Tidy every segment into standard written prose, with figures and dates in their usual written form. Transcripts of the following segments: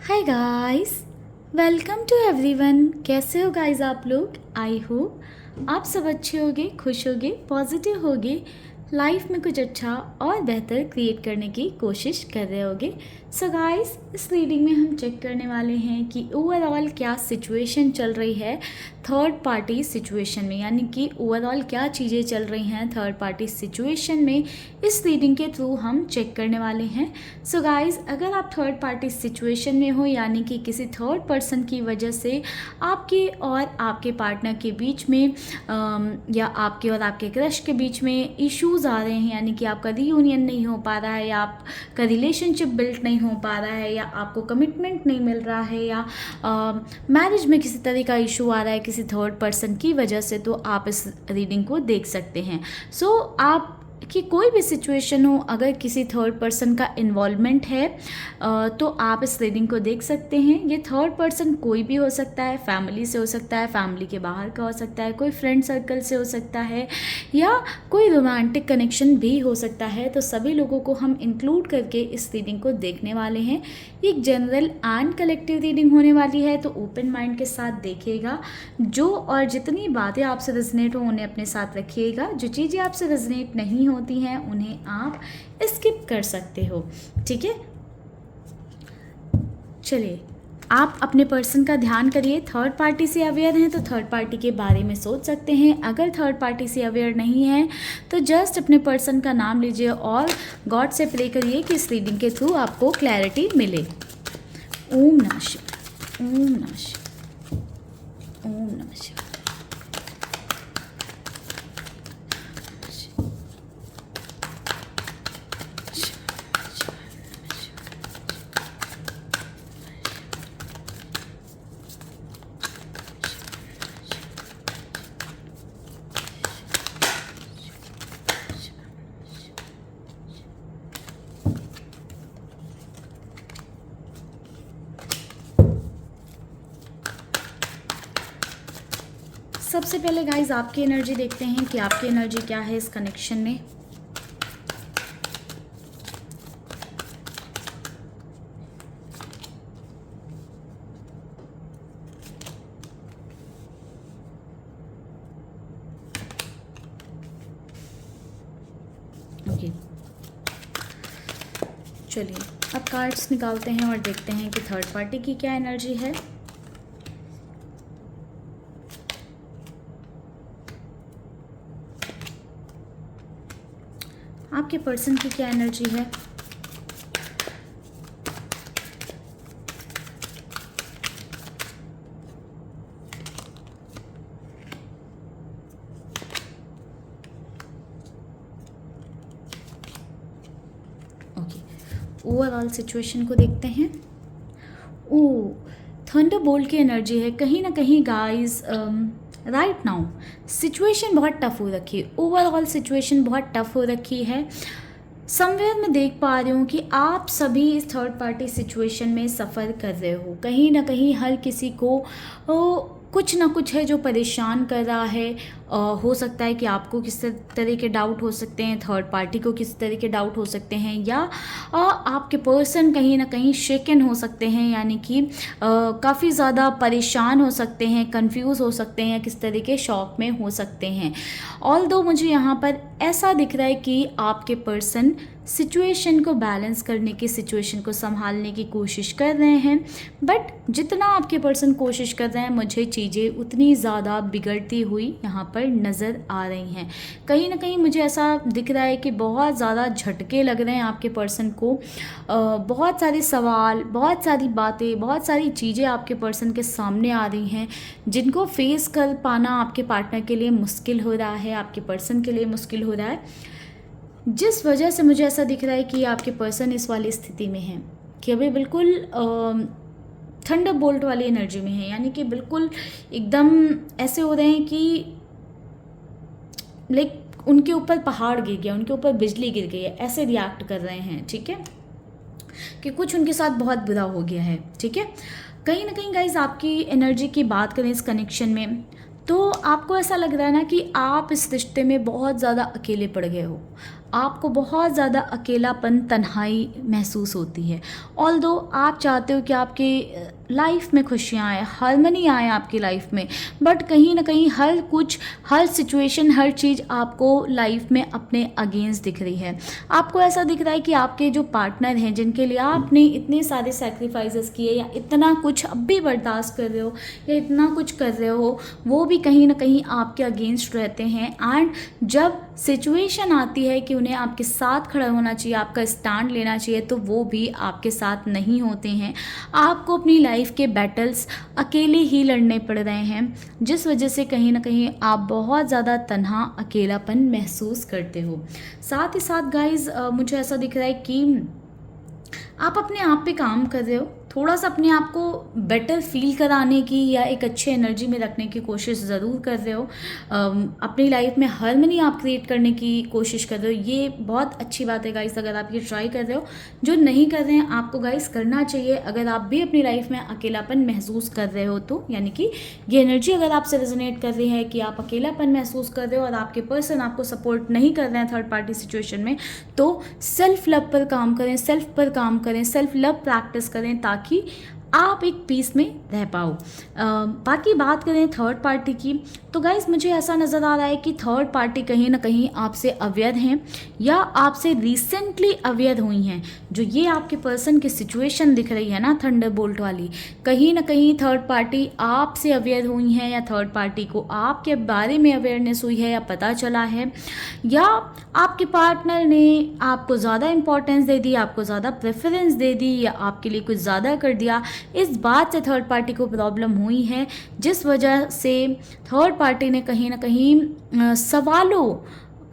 Hi guys, welcome to everyone. कैसे हो guys आप लोग? आई होप आप सब अच्छे होगे, खुश होगे, पॉजिटिव होगे, लाइफ में कुछ अच्छा और बेहतर क्रिएट करने की कोशिश कर रहे होगे। सो गाइस, इस रीडिंग में हम चेक करने वाले हैं कि ओवरऑल क्या सिचुएशन चल रही है थर्ड पार्टी सिचुएशन में, यानी कि ओवरऑल क्या चीज़ें चल रही हैं थर्ड पार्टी सिचुएशन में। इस रीडिंग के थ्रू हम चेक करने वाले हैं। सो गाइस, अगर आप थर्ड पार्टी सिचुएशन में हो, यानी कि किसी थर्ड पर्सन की वजह से आपके और आपके पार्टनर के बीच में या आपके और आपके क्रश के बीच में इश्यूज आ रहे हैं, यानी कि आपका रीयूनियन नहीं हो पा रहा है, या आपका रिलेशनशिप बिल्ड नहीं हो पा रहा है, या आपको कमिटमेंट नहीं मिल रहा है, या मैरिज में किसी तरह का इशू आ रहा है किसी थर्ड पर्सन की वजह से, तो आप इस रीडिंग को देख सकते हैं। सो आप कि कोई भी सिचुएशन हो, अगर किसी थर्ड पर्सन का इन्वॉल्वमेंट है तो आप इस रीडिंग को देख सकते हैं। ये थर्ड पर्सन कोई भी हो सकता है, फैमिली से हो सकता है, फैमिली के बाहर का हो सकता है, कोई फ्रेंड सर्कल से हो सकता है, या कोई रोमांटिक कनेक्शन भी हो सकता है। तो सभी लोगों को हम इंक्लूड करके इस रीडिंग को देखने वाले हैं। एक जनरल एंड कलेक्टिव रीडिंग होने वाली है, तो ओपन माइंड के साथ देखिएगा। जो और जितनी बातें आपसे रेजनेट हो उन्हें अपने साथ रखिएगा। जो चीज़ें आपसे रेजनेट नहीं होती हैं उन्हें आप स्किप कर सकते हो, ठीक है। चलिए, आप अपने पर्सन का ध्यान करिए। थर्ड पार्टी से अवेयर हैं तो थर्ड पार्टी के बारे में सोच सकते हैं। अगर थर्ड पार्टी से अवेयर नहीं है तो जस्ट अपने पर्सन का नाम लीजिए और गॉड से प्रे करिए कि इस रीडिंग के थ्रू आपको क्लैरिटी मिले। ओम नमः शिवाय, ओम नमः शिवाय, ओम नमः शिवाय। सबसे पहले गाइज आपकी एनर्जी देखते हैं कि आपकी एनर्जी क्या है इस कनेक्शन में। ओके, चलिए अब कार्ड्स निकालते हैं और देखते हैं कि थर्ड पार्टी की क्या एनर्जी है। आपके पर्सन की क्या एनर्जी है। ओके, ओवरऑल सिचुएशन को देखते हैं। ओ, थंडरबोल्ट की एनर्जी है। कहीं ना कहीं गाइस राइट नाउ सिचुएशन बहुत टफ हो रखी है। ओवरऑल सिचुएशन बहुत टफ हो रखी है। समवेयर मैं देख पा रही हूँ कि आप सभी इस थर्ड पार्टी सिचुएशन में सफ़र कर रहे हो। कहीं ना कहीं हर किसी को कुछ ना कुछ है जो परेशान कर रहा है। हो सकता है कि आपको किस तरह के डाउट हो सकते हैं, थर्ड पार्टी को किस तरह के डाउट हो सकते हैं, या आपके पर्सन कहीं ना कहीं शेकन हो सकते हैं, यानी कि काफ़ी ज़्यादा परेशान हो सकते हैं, कंफ्यूज हो सकते हैं, या किस तरह के शॉक में हो सकते हैं। ऑल्दो मुझे यहाँ पर ऐसा दिख रहा है कि आपके पर्सन सिचुएशन को बैलेंस करने की, सिचुएशन को संभालने की कोशिश कर रहे हैं, बट जितना आपके पर्सन कोशिश कर रहे हैं मुझे चीज़ें उतनी ज़्यादा बिगड़ती हुई यहाँ पर नज़र आ रही हैं। कहीं ना कहीं मुझे ऐसा दिख रहा है कि बहुत ज़्यादा झटके लग रहे हैं आपके पर्सन को। बहुत सारे सवाल, बहुत सारी बातें, बहुत सारी चीज़ें आपके पर्सन के सामने आ रही हैं जिनको फेस कर पाना आपके पार्टनर के लिए मुश्किल हो रहा है, आपके पर्सन के लिए मुश्किल हो रहा है। जिस वजह से मुझे ऐसा दिख रहा है कि आपके पर्सन इस वाली स्थिति में हैं कि अभी बिल्कुल थंडर बोल्ट वाली एनर्जी में है, यानी कि बिल्कुल एकदम ऐसे हो रहे हैं कि लाइक उनके ऊपर पहाड़ गिर गया, उनके ऊपर बिजली गिर गई है, ऐसे रिएक्ट कर रहे हैं, ठीक है, कि कुछ उनके साथ बहुत बुरा हो गया है, ठीक है। कहीं ना कहीं गाइज आपकी एनर्जी की बात करें इस कनेक्शन में, तो आपको ऐसा लग रहा है ना कि आप इस रिश्ते में बहुत ज़्यादा अकेले पड़ गए हो। आपको बहुत ज़्यादा अकेलापन, तन्हाई महसूस होती है। ऑल्दो आप चाहते हो कि आपके लाइफ में खुशियाँ आए, हार्मनी आए आपकी लाइफ में, बट कहीं ना कहीं हर सिचुएशन, हर चीज़ आपको लाइफ में अपने अगेंस्ट दिख रही है। आपको ऐसा दिख रहा है कि आपके जो पार्टनर हैं, जिनके लिए आपने इतने सारे सेक्रीफाइसेस किए या इतना कुछ अब भी बर्दाश्त कर रहे हो या इतना कुछ कर रहे हो, वो भी कहीं ना कहीं आपके अगेंस्ट रहते हैं। एंड जब सिचुएशन आती है कि उन्हें आपके साथ खड़ा होना चाहिए, आपका स्टैंड लेना चाहिए, तो वो भी आपके साथ नहीं होते हैं। आपको अपनी लाइफ के बैटल्स अकेले ही लड़ने पड़ रहे हैं, जिस वजह से कहीं ना कहीं आप बहुत ज़्यादा तन्हा, अकेलापन महसूस करते हो। साथ ही साथ गाइज मुझे ऐसा दिख रहा है कि आप अपने आप पे काम कर रहे हो, थोड़ा सा अपने आप को बेटर फील कराने की या एक अच्छे एनर्जी में रखने की कोशिश ज़रूर कर रहे हो। अपनी लाइफ में हार्मनी आप क्रिएट करने की कोशिश कर रहे हो। ये बहुत अच्छी बात है गाइस, अगर आप ये ट्राई कर रहे हो। जो नहीं कर रहे हैं, आपको गाइस करना चाहिए। अगर आप भी अपनी लाइफ में अकेलापन महसूस कर रहे हो तो, यानी कि ये एनर्जी अगर आपसे रेजोनेट कर रही है कि आप अकेलापन महसूस कर रहे हो और आपके पर्सन आपको सपोर्ट नहीं कर रहे हैं थर्ड पार्टी सिचुएशन में, तो सेल्फ लव पर काम करें, सेल्फ पर काम करें, सेल्फ लव प्रैक्टिस करें, ताकि आप एक पीस में रह पाओ। बाकी बात करें थर्ड पार्टी की, तो गाइज मुझे ऐसा नज़र आ रहा है कि थर्ड पार्टी कहीं ना कहीं आपसे अवेयर हैं या आपसे रिसेंटली अवेयर हुई हैं। जो ये आपके पर्सन की सिचुएशन दिख रही है ना, थंडरबोल्ट वाली, कहीं ना कहीं थर्ड पार्टी आपसे अवेयर हुई हैं, या थर्ड पार्टी को आपके बारे में अवेयरनेस हुई है या पता चला है, या आपके पार्टनर ने आपको ज़्यादा इंपॉर्टेंस दे दी, आपको ज़्यादा प्रेफरेंस दे दी, या आपके लिए कुछ ज़्यादा कर दिया। इस बात से थर्ड पार्टी को प्रॉब्लम हुई है, जिस वजह से थर्ड पार्टी ने कहीं ना कहीं सवालों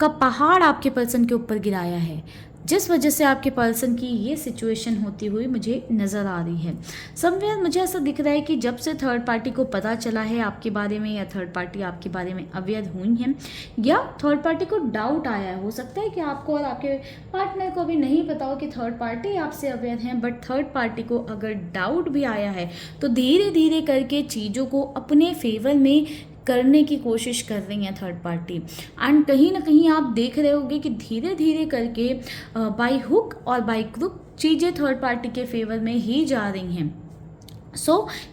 का पहाड़ आपके पर्सन के ऊपर गिराया है, जिस वजह से आपके पर्सन की ये सिचुएशन होती हुई मुझे नज़र आ रही है। समवेयर मुझे ऐसा दिख रहा है कि जब से थर्ड पार्टी को पता चला है आपके बारे में, या थर्ड पार्टी आपके बारे में अवेयर हुई हैं, या थर्ड पार्टी को डाउट आया है, हो सकता है कि आपको और आपके पार्टनर को भी नहीं पता हो कि थर्ड पार्टी आपसे अवेयर हैं, बट थर्ड पार्टी को अगर डाउट भी आया है तो धीरे धीरे करके चीज़ों को अपने फेवर में करने की कोशिश कर रही हैं थर्ड पार्टी। एंड कहीं ना कहीं आप देख रहे होंगे कि धीरे धीरे करके बाय हुक और बाय क्रुक चीज़ें थर्ड पार्टी के फेवर में ही जा रही हैं।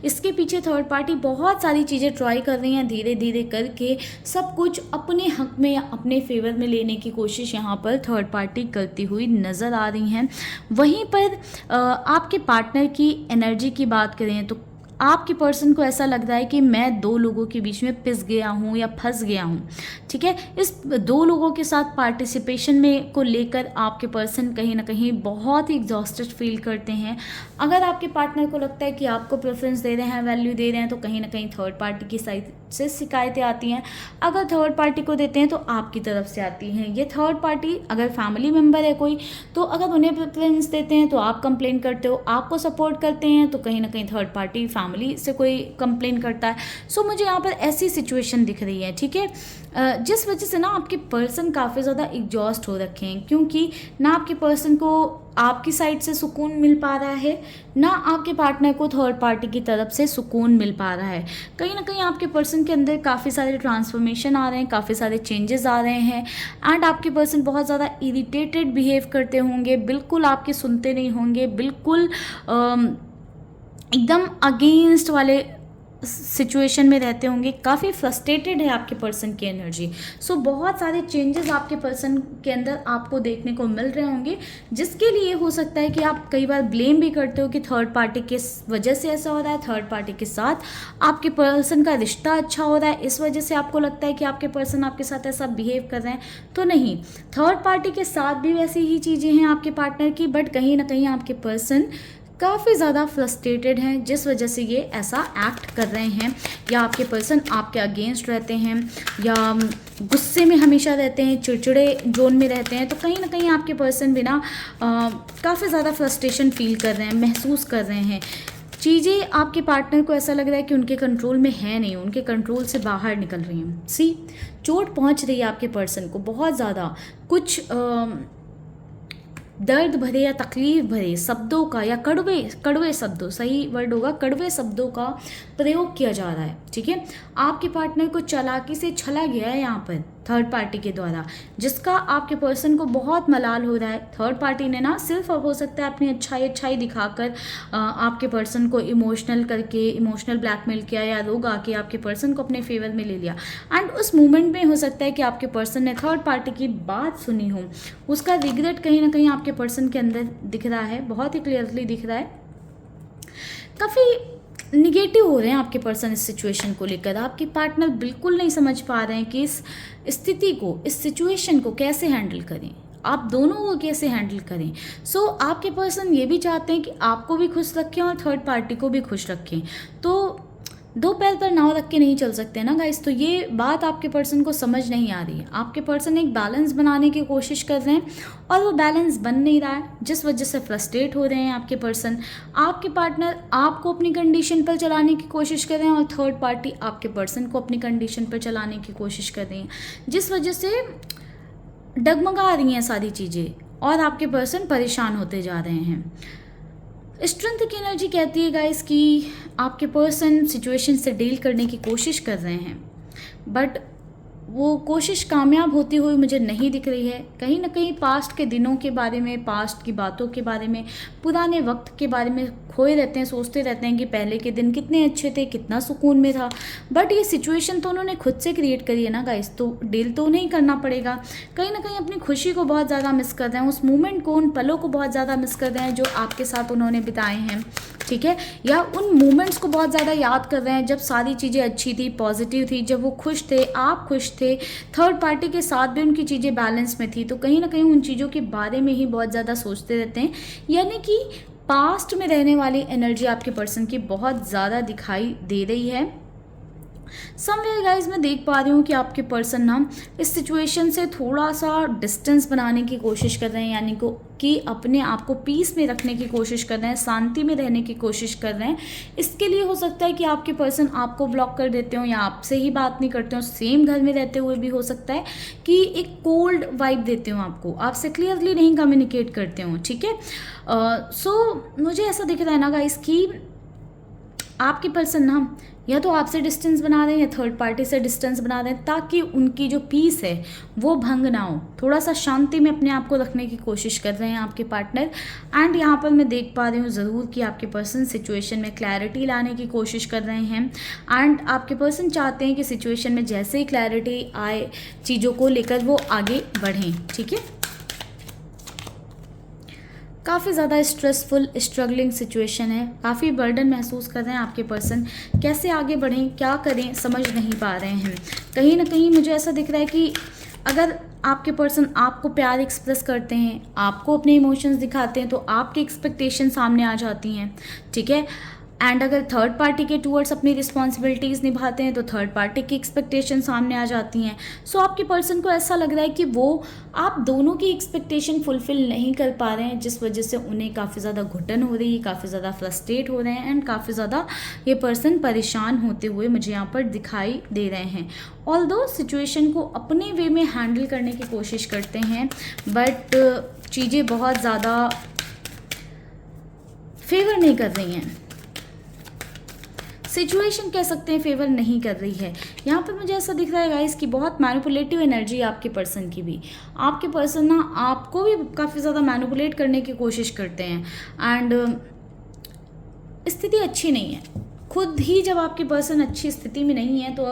इसके पीछे थर्ड पार्टी बहुत सारी चीज़ें ट्राई कर रही हैं, धीरे धीरे करके सब कुछ अपने हक में या अपने फेवर में लेने की कोशिश यहाँ पर थर्ड पार्टी करती हुई नज़र आ रही हैं। वहीं पर आपके पार्टनर की एनर्जी की बात करें तो आपके पर्सन को ऐसा लग रहा है कि मैं दो लोगों के बीच में पिस गया हूँ या फंस गया हूँ। ठीक है, इस दो लोगों के साथ पार्टिसिपेशन में को लेकर आपके पर्सन कहीं ना कहीं बहुत ही एग्जॉस्टेड फील करते हैं। अगर आपके पार्टनर को लगता है कि आपको प्रेफरेंस दे रहे हैं, वैल्यू दे रहे हैं, तो कहीं ना कहीं थर्ड पार्टी की साइड से शिकायतें आती हैं। अगर थर्ड पार्टी को देते हैं तो आपकी तरफ से आती हैं। ये थर्ड पार्टी अगर फैमिली मेम्बर है कोई, तो अगर उन्हें प्रेफरेंस देते हैं तो आप कंप्लेन करते हो, आपको सपोर्ट करते हैं तो कहीं ना कहीं थर्ड पार्टी फैमिली से कोई कंप्लेन करता है। सो मुझे यहाँ पर ऐसी सिचुएशन दिख रही है। ठीक है, जिस वजह से ना आपके पर्सन काफ़ी ज़्यादा एग्जॉस्ट हो रखे हैं, क्योंकि ना आपके पर्सन को आपकी साइड से सुकून मिल पा रहा है, ना आपके पार्टनर को थर्ड पार्टी की तरफ से सुकून मिल पा रहा है। कहीं ना कहीं आपके पर्सन के अंदर काफ़ी सारे ट्रांसफॉर्मेशन आ रहे हैं, काफ़ी सारे चेंजेस आ रहे हैं, एंड आपके पर्सन बहुत ज़्यादा इरिटेटेड बिहेव करते होंगे, बिल्कुल आपके सुनते नहीं होंगे, बिल्कुल एकदम अगेंस्ट वाले सिचुएशन में रहते होंगे, काफ़ी फ्रस्ट्रेटेड है आपके पर्सन की एनर्जी। बहुत सारे चेंजेस आपके पर्सन के अंदर आपको देखने को मिल रहे होंगे, जिसके लिए हो सकता है कि आप कई बार ब्लेम भी करते हो कि थर्ड पार्टी के वजह से ऐसा हो रहा है, थर्ड पार्टी के साथ आपके पर्सन का रिश्ता अच्छा हो रहा है, इस वजह से आपको लगता है कि आपके पर्सन आपके साथ ऐसा बिहेव कर रहे हैं। तो नहीं, थर्ड पार्टी के साथ भी वैसी ही चीज़ें हैं आपके पार्टनर की, बट कहीं ना कहीं आपके पर्सन काफ़ी ज़्यादा फ्रस्ट्रेटेड हैं, जिस वजह से ये ऐसा एक्ट कर रहे हैं, या आपके पर्सन आपके अगेंस्ट रहते हैं, या गुस्से में हमेशा रहते हैं, चिड़चिड़े जोन में रहते हैं। तो कहीं ना कहीं आपके पर्सन भी ना काफ़ी ज़्यादा फ्रस्ट्रेशन फील कर रहे हैं, महसूस कर रहे हैं। चीज़ें आपके पार्टनर को ऐसा लग रहा है कि उनके कंट्रोल में है नहीं, उनके कंट्रोल से बाहर निकल रही हैं। चोट पहुंच रही है आपके पर्सन को बहुत ज़्यादा, कुछ दर्द भरे या तकलीफ भरे शब्दों का, या कड़वे शब्दों, सही वर्ड होगा, कड़वे शब्दों का प्रयोग किया जा रहा है। ठीक है, आपके पार्टनर को चालाकी से छला गया है यहाँ पर, थर्ड पार्टी के द्वारा, जिसका आपके पर्सन को बहुत मलाल हो रहा है। थर्ड पार्टी ने ना सिर्फ अब हो सकता है अपनी अच्छाई दिखाकर आपके पर्सन को इमोशनल करके इमोशनल ब्लैकमेल किया या रोग आके आपके पर्सन को अपने फेवर में ले लिया। एंड उस मोमेंट में हो सकता है कि आपके पर्सन ने थर्ड पार्टी की बात सुनी हो, उसका रिग्रेट कहीं ना कहीं आपके पर्सन के अंदर दिख रहा है, बहुत ही क्लियरली दिख रहा है। काफ़ी निगेटिव हो रहे हैं आपके पर्सन इस सिचुएशन को लेकर। आपके पार्टनर बिल्कुल नहीं समझ पा रहे हैं कि इस स्थिति को, इस सिचुएशन को कैसे हैंडल करें, आप दोनों को कैसे हैंडल करें। सो आपके पर्सन ये भी चाहते हैं कि आपको भी खुश रखें और थर्ड पार्टी को भी खुश रखें। तो दो पैर पर नाव रख के नहीं चल सकते ना गाइस। तो ये बात आपके पर्सन को समझ नहीं आ रही है। आपके पर्सन एक बैलेंस बनाने की कोशिश कर रहे हैं और वो बैलेंस बन नहीं रहा है, जिस वजह से फ्रस्ट्रेट हो रहे हैं आपके पर्सन। आपके पार्टनर आपको अपनी कंडीशन पर चलाने की कोशिश कर रहे हैं और थर्ड पार्टी आपके पर्सन को अपनी कंडीशन पर चलाने की कोशिश कर रही है, जिस वजह से डगमगा रही हैं सारी चीज़ें और आपके पर्सन परेशान होते जा रहे हैं। स्ट्रेंथ की एनर्जी कहती है गाइस कि आपके पर्सन सिचुएशन से डील करने की कोशिश कर रहे हैं, बट वो कोशिश कामयाब होती हुई मुझे नहीं दिख रही है। कहीं ना कहीं पास्ट के दिनों के बारे में, पास्ट की बातों के बारे में, पुराने वक्त के बारे में खोए रहते हैं, सोचते रहते हैं कि पहले के दिन कितने अच्छे थे, कितना सुकून में था। बट ये सिचुएशन तो उन्होंने खुद से क्रिएट करी है ना गाइस, तो डील तो उन्हें ही करना पड़ेगा। कहीं ना कहीं अपनी खुशी को बहुत ज़्यादा मिस कर रहे हैं, उस मोमेंट को, उन पलों को बहुत ज़्यादा मिस कर रहे हैं जो आपके साथ उन्होंने बिताए हैं, ठीक है, या उन मोमेंट्स को बहुत ज़्यादा याद कर रहे हैं जब सारी चीज़ें अच्छी थी, पॉजिटिव थी, जब वो खुश थे, आप खुश थे, थर्ड पार्टी के साथ भी उनकी चीज़ें बैलेंस में थी। तो कहीं ना कहीं उन चीज़ों के बारे में ही बहुत ज़्यादा सोचते रहते हैं, यानी कि पास्ट में रहने वाली एनर्जी आपके पर्सन की बहुत ज़्यादा दिखाई दे रही है। समवेयर गाइज मैं देख पा रही हूँ कि आपके पर्सन ना इस सिचुएशन से थोड़ा सा डिस्टेंस बनाने की कोशिश कर रहे हैं, यानी कि अपने आप को पीस में रखने की कोशिश कर रहे हैं, शांति में रहने की कोशिश कर रहे हैं। इसके लिए हो सकता है कि आपके पर्सन आपको ब्लॉक कर देते हो या आपसे ही बात नहीं करते हो, सेम घर में रहते हुए भी हो सकता है कि एक कोल्ड वाइब देते हो आपको, आपसे क्लियरली नहीं कम्युनिकेट करते हो, ठीक है। सो मुझे ऐसा दिख रहा है ना गाइस कि आपके पर्सन ना या तो आपसे डिस्टेंस बना रहे हैं या थर्ड पार्टी से डिस्टेंस बना रहे हैं, ताकि उनकी जो पीस है वो भंग ना हो। थोड़ा सा शांति में अपने आप को रखने की कोशिश कर रहे हैं आपके पार्टनर। एंड यहाँ पर मैं देख पा रही हूँ ज़रूर कि आपके पर्सन सिचुएशन में क्लैरिटी लाने की कोशिश कर रहे हैं। एंड आपके पर्सन चाहते हैं कि सिचुएशन में जैसे ही क्लैरिटी आए चीज़ों को लेकर वो आगे बढ़ें, ठीक है। काफ़ी ज़्यादा स्ट्रेसफुल स्ट्रगलिंग सिचुएशन है, काफ़ी बर्डन महसूस कर रहे हैं आपके पर्सन। कैसे आगे बढ़ें, क्या करें, समझ नहीं पा रहे हैं। कहीं ना कहीं मुझे ऐसा दिख रहा है कि अगर आपके पर्सन आपको प्यार एक्सप्रेस करते हैं, आपको अपने इमोशंस दिखाते हैं, तो आपकी एक्सपेक्टेशन सामने आ जाती हैं, ठीक है। एंड अगर थर्ड पार्टी के टूवर्ड्स अपनी रिस्पॉन्सिबिलिटीज़ निभाते हैं तो थर्ड पार्टी की एक्सपेक्टेशन सामने आ जाती हैं। सो आपके पर्सन को ऐसा लग रहा है कि वो आप दोनों की एक्सपेक्टेशन फुलफिल नहीं कर पा रहे हैं, जिस वजह से उन्हें काफ़ी ज़्यादा घुटन हो रही है, काफ़ी ज़्यादा फ्रस्ट्रेट हो रहे हैं एंड काफ़ी ज़्यादा ये पर्सन परेशान होते हुए मुझे यहाँ पर दिखाई दे रहे हैं। ऑल्दो सिचुएशन को अपने वे में हैंडल करने की कोशिश करते हैं, बट चीज़ें बहुत ज़्यादा फेवर नहीं कर रही हैं। सिचुएशन कह सकते हैं फेवर नहीं कर रही है। यहाँ पर मुझे ऐसा दिख रहा है गाइस कि बहुत मैनिपुलेटिव एनर्जी है आपके पर्सन की भी। आपके पर्सन ना आपको भी काफ़ी ज़्यादा मैनिपुलेट करने की कोशिश करते हैं एंड स्थिति अच्छी नहीं है। खुद ही जब आपके पर्सन अच्छी स्थिति में नहीं है तो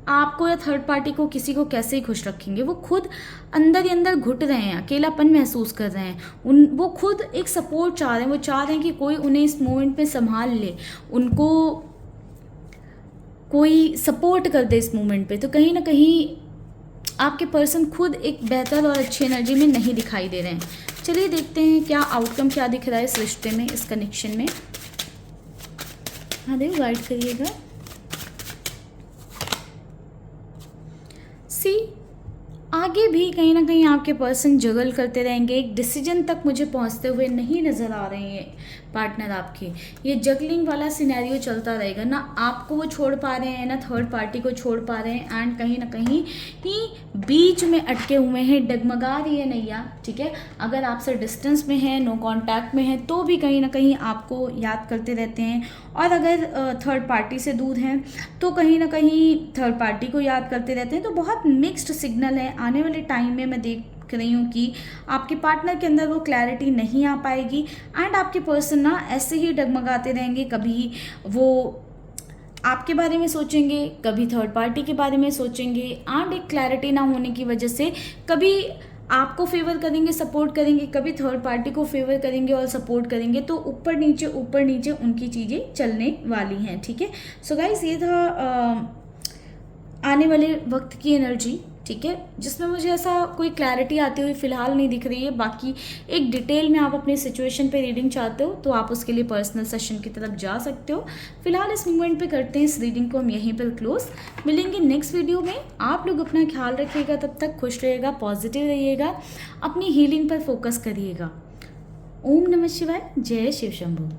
आपको या थर्ड पार्टी को, किसी को कैसे ही खुश रखेंगे। वो खुद अंदर ही अंदर घुट रहे हैं, अकेलापन महसूस कर रहे हैं। वो खुद एक सपोर्ट चाह रहे हैं, वो चाह रहे हैं कि कोई उन्हें इस मोमेंट पे संभाल ले, उनको कोई सपोर्ट कर दे इस मोमेंट पे। तो कहीं ना कहीं आपके पर्सन खुद एक बेहतर और अच्छी एनर्जी में नहीं दिखाई दे रहे हैं। चलिए देखते हैं क्या आउटकम क्या दिख रहा है इस रिश्ते में, इस कनेक्शन में। हाँ देखो, गाइड करिएगा। सी आगे भी कहीं ना कहीं आपके पर्सन जगल करते रहेंगे, एक डिसीजन तक मुझे पहुंचते हुए नहीं नज़र आ रहे हैं। पार्टनर आपके। ये जगलिंग वाला सिनेरियो चलता रहेगा, ना आपको वो छोड़ पा रहे हैं ना थर्ड पार्टी को छोड़ पा रहे हैं, एंड कहीं ना कहीं ही बीच में अटके हुए हैं, डगमगा रही है नैया, ठीक है। अगर आपसे डिस्टेंस में है, नो कांटेक्ट में है, तो भी कहीं ना कहीं आपको याद करते रहते हैं, और अगर थर्ड पार्टी से दूर हैं तो कहीं ना कहीं थर्ड पार्टी को याद करते रहते हैं। तो बहुत मिक्स्ड सिग्नल है। आने वाले टाइम में मैं देख रही हूँ कि आपके पार्टनर के अंदर वो क्लैरिटी नहीं आ पाएगी, एंड आपके पर्सन ना ऐसे ही डगमगाते रहेंगे। कभी वो आपके बारे में सोचेंगे, कभी थर्ड पार्टी के बारे में सोचेंगे, एंड एक क्लैरिटी ना होने की वजह से कभी आपको फेवर करेंगे, सपोर्ट करेंगे, कभी थर्ड पार्टी को फेवर करेंगे और सपोर्ट करेंगे। तो ऊपर नीचे उनकी चीज़ें चलने वाली हैं, ठीक है। सो गाइस, ये था आने वाले वक्त की एनर्जी, ठीक है, जिसमें मुझे ऐसा कोई क्लैरिटी आती हुई फिलहाल नहीं दिख रही है। बाकी एक डिटेल में आप अपनी सिचुएशन पे रीडिंग चाहते हो तो आप उसके लिए पर्सनल सेशन की तरफ जा सकते हो। फिलहाल इस मोमेंट पे करते हैं इस रीडिंग को हम यहीं पर क्लोज। मिलेंगे नेक्स्ट वीडियो में। आप लोग अपना ख्याल रखिएगा, तब तक खुश रहिएगा, पॉजिटिव रहिएगा, अपनी हीलिंग पर फोकस करिएगा। ओम नमः शिवाय, जय शिव शंभू।